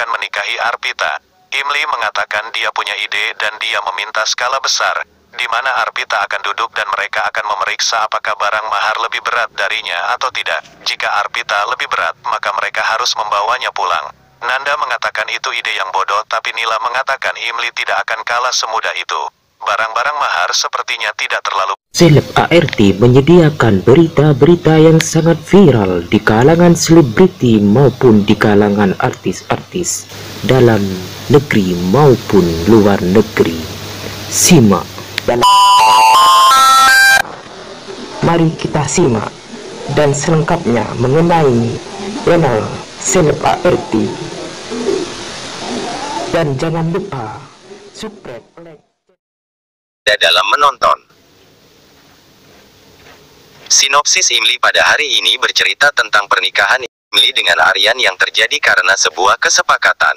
Aryan menikahi Arpita. Imli mengatakan dia punya ide dan dia meminta skala besar, di mana Arpita akan duduk dan mereka akan memeriksa apakah barang mahar lebih berat darinya atau tidak. Jika Arpita lebih berat, maka mereka harus membawanya pulang. Nanda mengatakan itu ide yang bodoh, tapi Nila mengatakan Imli tidak akan kalah semudah itu. Barang-barang mahar sepertinya tidak terlalu. Seleb ART menyediakan berita-berita yang sangat viral di kalangan selebriti maupun di kalangan artis-artis dalam negeri maupun luar negeri. Simak dan mari kita simak dan selengkapnya mengenai channel Seleb ART. Dan jangan lupa subscribe, like dalam menonton. Sinopsis Imli pada hari ini bercerita tentang pernikahan Imli dengan Aryan yang terjadi karena sebuah kesepakatan.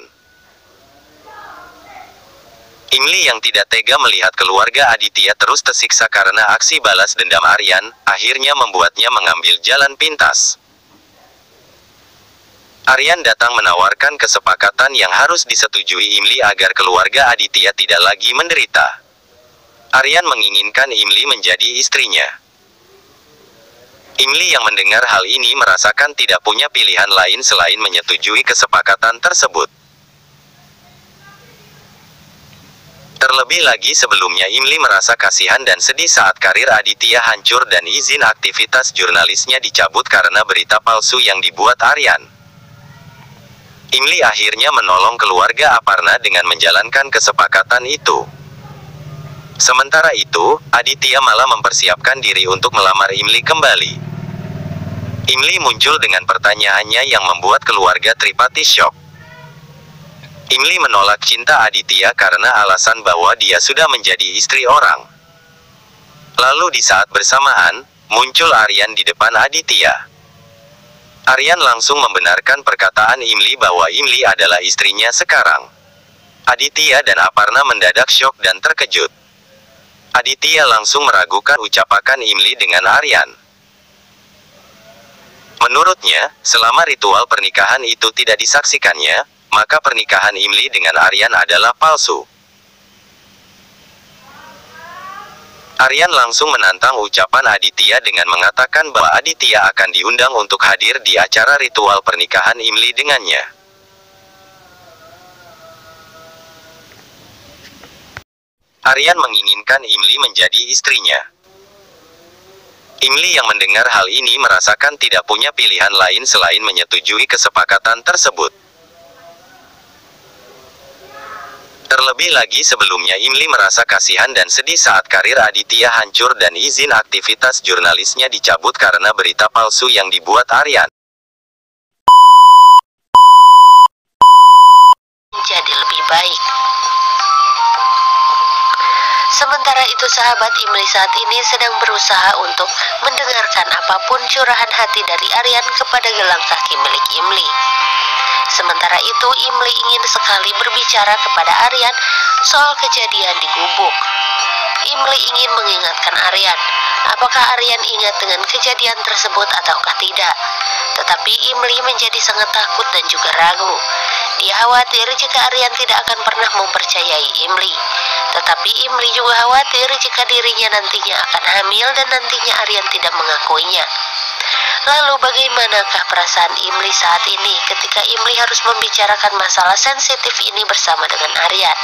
Imli yang tidak tega melihat keluarga Aditya terus tersiksa karena aksi balas dendam Aryan, akhirnya membuatnya mengambil jalan pintas. Aryan datang menawarkan kesepakatan yang harus disetujui Imli agar keluarga Aditya tidak lagi menderita. Aryan menginginkan Imli menjadi istrinya. Imli yang mendengar hal ini merasakan tidak punya pilihan lain selain menyetujui kesepakatan tersebut. Terlebih lagi sebelumnya Imli merasa kasihan dan sedih saat karir Aditya hancur dan izin aktivitas jurnalisnya dicabut karena berita palsu yang dibuat Aryan. Imli akhirnya menolong keluarga Aparna dengan menjalankan kesepakatan itu. Sementara itu, Aditya malah mempersiapkan diri untuk melamar Imli kembali. Imli muncul dengan pertanyaannya yang membuat keluarga Tripati syok. Imli menolak cinta Aditya karena alasan bahwa dia sudah menjadi istri orang. Lalu di saat bersamaan, muncul Aryan di depan Aditya. Aryan langsung membenarkan perkataan Imli bahwa Imli adalah istrinya sekarang. Aditya dan Aparna mendadak syok dan terkejut. Aditya langsung meragukan ucapan Imli dengan Aryan. Menurutnya, selama ritual pernikahan itu tidak disaksikannya, maka pernikahan Imli dengan Aryan adalah palsu. Aryan langsung menantang ucapan Aditya dengan mengatakan bahwa Aditya akan diundang untuk hadir di acara ritual pernikahan Imli dengannya. Aryan menginginkan Imli menjadi istrinya. Imli yang mendengar hal ini merasakan tidak punya pilihan lain selain menyetujui kesepakatan tersebut. Terlebih lagi sebelumnya Imli merasa kasihan dan sedih saat karir Aditya hancur dan izin aktivitas jurnalisnya dicabut karena berita palsu yang dibuat Aryan. Jadi lebih baik. Sementara itu sahabat Imli saat ini sedang berusaha untuk mendengarkan apapun curahan hati dari Aryan kepada gelang kaki milik Imli. Sementara itu Imli ingin sekali berbicara kepada Aryan soal kejadian di gubuk. Imli ingin mengingatkan Aryan, apakah Aryan ingat dengan kejadian tersebut ataukah tidak. Tetapi Imli menjadi sangat takut dan juga ragu. Dia khawatir jika Aryan tidak akan pernah mempercayai Imli. Tetapi Imli juga khawatir jika dirinya nantinya akan hamil dan nantinya Aryan tidak mengakuinya. Lalu bagaimanakah perasaan Imli saat ini ketika Imli harus membicarakan masalah sensitif ini bersama dengan Aryan?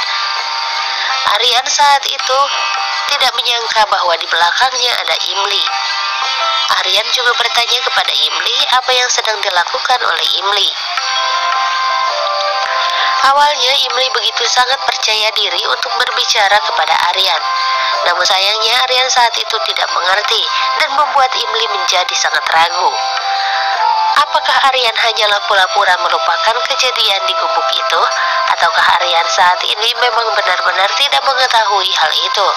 Aryan saat itu tidak menyangka bahwa di belakangnya ada Imli. Aryan juga bertanya kepada Imli apa yang sedang dilakukan oleh Imli. Awalnya Imli begitu sangat percaya diri untuk berbicara kepada Aryan. Namun sayangnya Aryan saat itu tidak mengerti dan membuat Imli menjadi sangat ragu. Apakah Aryan hanyalah pura-pura melupakan kejadian di gubuk itu? Ataukah Aryan saat ini memang benar-benar tidak mengetahui hal itu?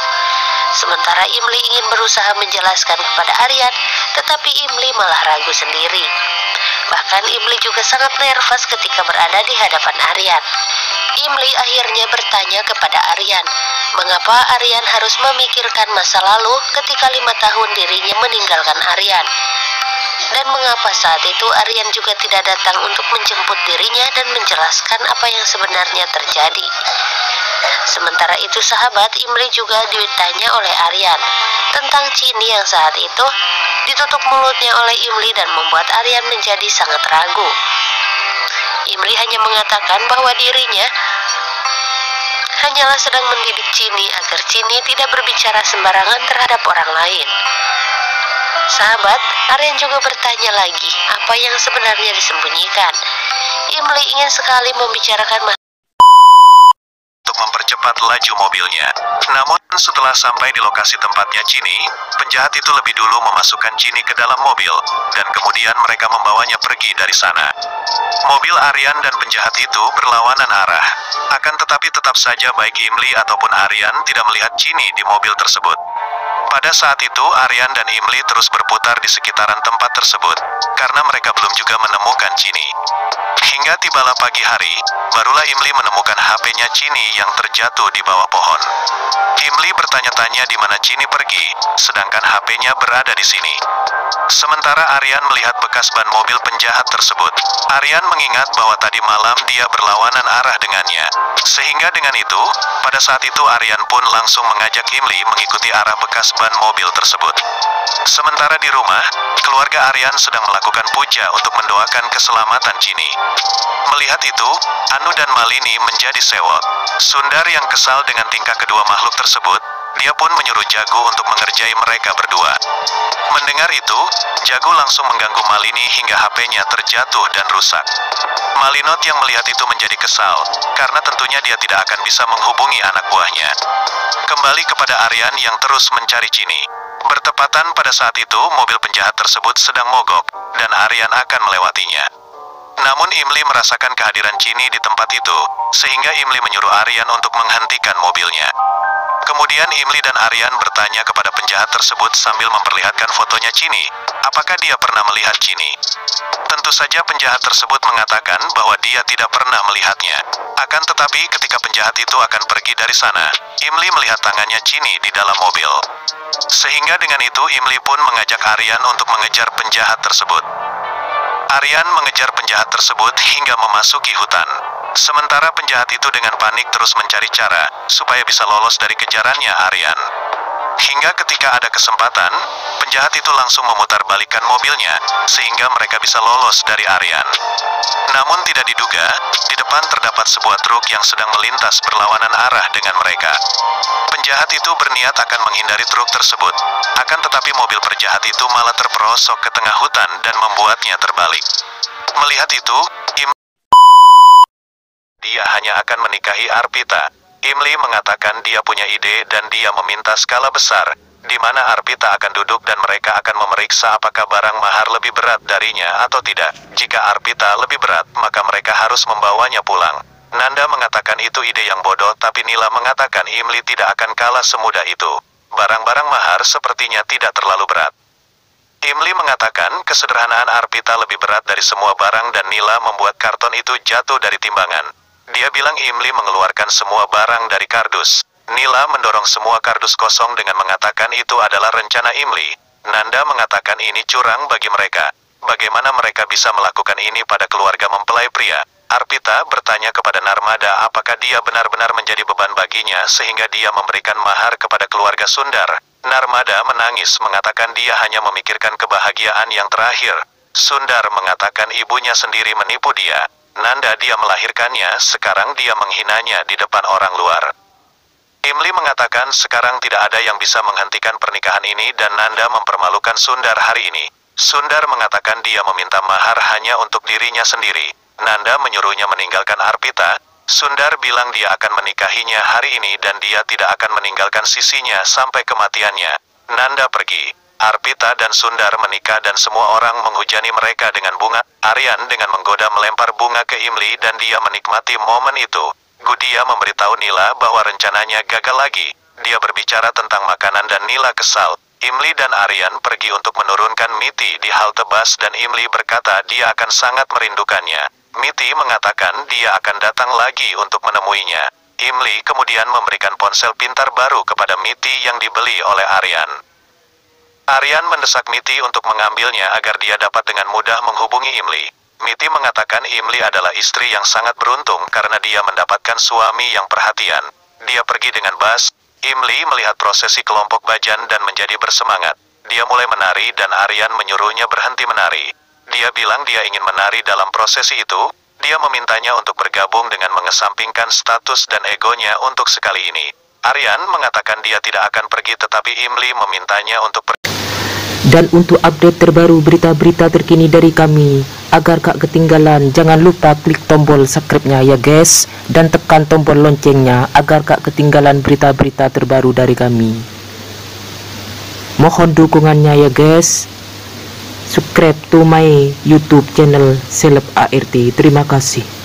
Sementara Imli ingin berusaha menjelaskan kepada Aryan, tetapi Imli malah ragu sendiri. Bahkan Imli juga sangat nervous ketika berada di hadapan Aryan. Imli akhirnya bertanya kepada Aryan, mengapa Aryan harus memikirkan masa lalu ketika 5 tahun dirinya meninggalkan Aryan. Dan mengapa saat itu Aryan juga tidak datang untuk menjemput dirinya dan menjelaskan apa yang sebenarnya terjadi. Sementara itu sahabat, Imli juga ditanya oleh Aryan tentang Chini yang saat itu ditutup mulutnya oleh Imli dan membuat Aryan menjadi sangat ragu. Imli hanya mengatakan bahwa dirinya hanyalah sedang mendidik Chini agar Chini tidak berbicara sembarangan terhadap orang lain. Sahabat, Aryan juga bertanya lagi apa yang sebenarnya disembunyikan. Imli ingin sekali membicarakan untuk mempercepat laju mobilnya. Namun, setelah sampai di lokasi tempatnya Chini, penjahat itu lebih dulu memasukkan Chini ke dalam mobil, dan kemudian mereka membawanya pergi dari sana. Mobil Aryan dan penjahat itu berlawanan arah. Akan tetapi tetap saja baik Imli ataupun Aryan tidak melihat Chini di mobil tersebut. Pada saat itu, Aryan dan Imli terus berputar di sekitaran tempat tersebut, karena mereka belum juga menemukan Chini. Hingga tibalah pagi hari, barulah Imli menemukan HP-nya Chini yang terjatuh di bawah pohon. Imli bertanya-tanya di mana Chini pergi, sedangkan HP-nya berada di sini. Sementara Aryan melihat bekas ban mobil penjahat tersebut. Aryan mengingat bahwa tadi malam dia berlawanan arah dengannya. Sehingga dengan itu, pada saat itu Aryan pun langsung mengajak Imli mengikuti arah bekas ban mobil tersebut. Sementara di rumah, keluarga Aryan sedang melakukan puja untuk mendoakan keselamatan Chini. Melihat itu, Anu dan Malini menjadi sewot. Sundar yang kesal dengan tingkah kedua makhluk tersebut, dia pun menyuruh Jago untuk mengerjai mereka berdua. Mendengar itu, Jago langsung mengganggu Malini hingga HP-nya terjatuh dan rusak. Malinot yang melihat itu menjadi kesal, karena tentunya dia tidak akan bisa menghubungi anak buahnya. Kembali kepada Aryan yang terus mencari Chini. Bertepatan pada saat itu, mobil penjahat tersebut sedang mogok, dan Aryan akan melewatinya. Namun Imli merasakan kehadiran Chini di tempat itu, sehingga Imli menyuruh Aryan untuk menghentikan mobilnya. Kemudian Imli dan Aryan bertanya kepada penjahat tersebut sambil memperlihatkan fotonya Chini, apakah dia pernah melihat Chini. Tentu saja penjahat tersebut mengatakan bahwa dia tidak pernah melihatnya. Akan tetapi ketika penjahat itu akan pergi dari sana, Imli melihat tangannya Chini di dalam mobil. Sehingga dengan itu Imli pun mengajak Aryan untuk mengejar penjahat tersebut. Aryan mengejar penjahat tersebut hingga memasuki hutan. Sementara penjahat itu dengan panik terus mencari cara supaya bisa lolos dari kejarannya Aryan. Hingga ketika ada kesempatan, penjahat itu langsung memutarbalikkan mobilnya sehingga mereka bisa lolos dari Aryan. Namun tidak diduga, di depan terdapat sebuah truk yang sedang melintas berlawanan arah dengan mereka. Penjahat itu berniat akan menghindari truk tersebut. Akan tetapi mobil penjahat itu malah terperosok ke tengah hutan dan membuatnya terbalik. Melihat itu, dia hanya akan menikahi Arpita. Imli mengatakan dia punya ide dan dia meminta skala besar, di mana Arpita akan duduk dan mereka akan memeriksa apakah barang mahar lebih berat darinya atau tidak. Jika Arpita lebih berat, maka mereka harus membawanya pulang. Nanda mengatakan itu ide yang bodoh, tapi Nila mengatakan Imli tidak akan kalah semudah itu. Barang-barang mahar sepertinya tidak terlalu berat. Imli mengatakan kesederhanaan Arpita lebih berat dari semua barang dan Nila membuat karton itu jatuh dari timbangan. Dia bilang Imli mengeluarkan semua barang dari kardus. Nila mendorong semua kardus kosong dengan mengatakan itu adalah rencana Imli. Nanda mengatakan ini curang bagi mereka. Bagaimana mereka bisa melakukan ini pada keluarga mempelai pria? Arpita bertanya kepada Narmada apakah dia benar-benar menjadi beban baginya sehingga dia memberikan mahar kepada keluarga Sundar. Narmada menangis mengatakan dia hanya memikirkan kebahagiaan yang terakhir. Sundar mengatakan ibunya sendiri menipu dia. Nanda dia melahirkannya, sekarang dia menghinanya di depan orang luar. Imli mengatakan sekarang tidak ada yang bisa menghentikan pernikahan ini dan Nanda mempermalukan Sundar hari ini. Sundar mengatakan dia meminta mahar hanya untuk dirinya sendiri. Nanda menyuruhnya meninggalkan Arpita. Sundar bilang dia akan menikahinya hari ini dan dia tidak akan meninggalkan sisinya sampai kematiannya. Nanda pergi. Arpita dan Sundar menikah dan semua orang menghujani mereka dengan bunga. Aryan dengan menggoda melempar bunga ke Imli dan dia menikmati momen itu. Gudia memberitahu Nila bahwa rencananya gagal lagi. Dia berbicara tentang makanan dan Nila kesal. Imli dan Aryan pergi untuk menurunkan Miti di halte bus dan Imli berkata dia akan sangat merindukannya. Miti mengatakan dia akan datang lagi untuk menemuinya. Imli kemudian memberikan ponsel pintar baru kepada Miti yang dibeli oleh Aryan. Aryan mendesak Miti untuk mengambilnya agar dia dapat dengan mudah menghubungi Imli. Miti mengatakan Imli adalah istri yang sangat beruntung karena dia mendapatkan suami yang perhatian. Dia pergi dengan Bas. Imli melihat prosesi kelompok Bajan dan menjadi bersemangat. Dia mulai menari dan Aryan menyuruhnya berhenti menari. Dia bilang dia ingin menari dalam prosesi itu. Dia memintanya untuk bergabung dengan mengesampingkan status dan egonya untuk sekali ini. Aryan mengatakan dia tidak akan pergi tetapi Imli memintanya untuk pergi. Dan untuk update terbaru berita-berita terkini dari kami, agar gak ketinggalan, jangan lupa klik tombol subscribe-nya ya guys, dan tekan tombol loncengnya agar gak ketinggalan berita-berita terbaru dari kami. Mohon dukungannya ya guys. Subscribe to my YouTube channel Seleb ART. Terima kasih.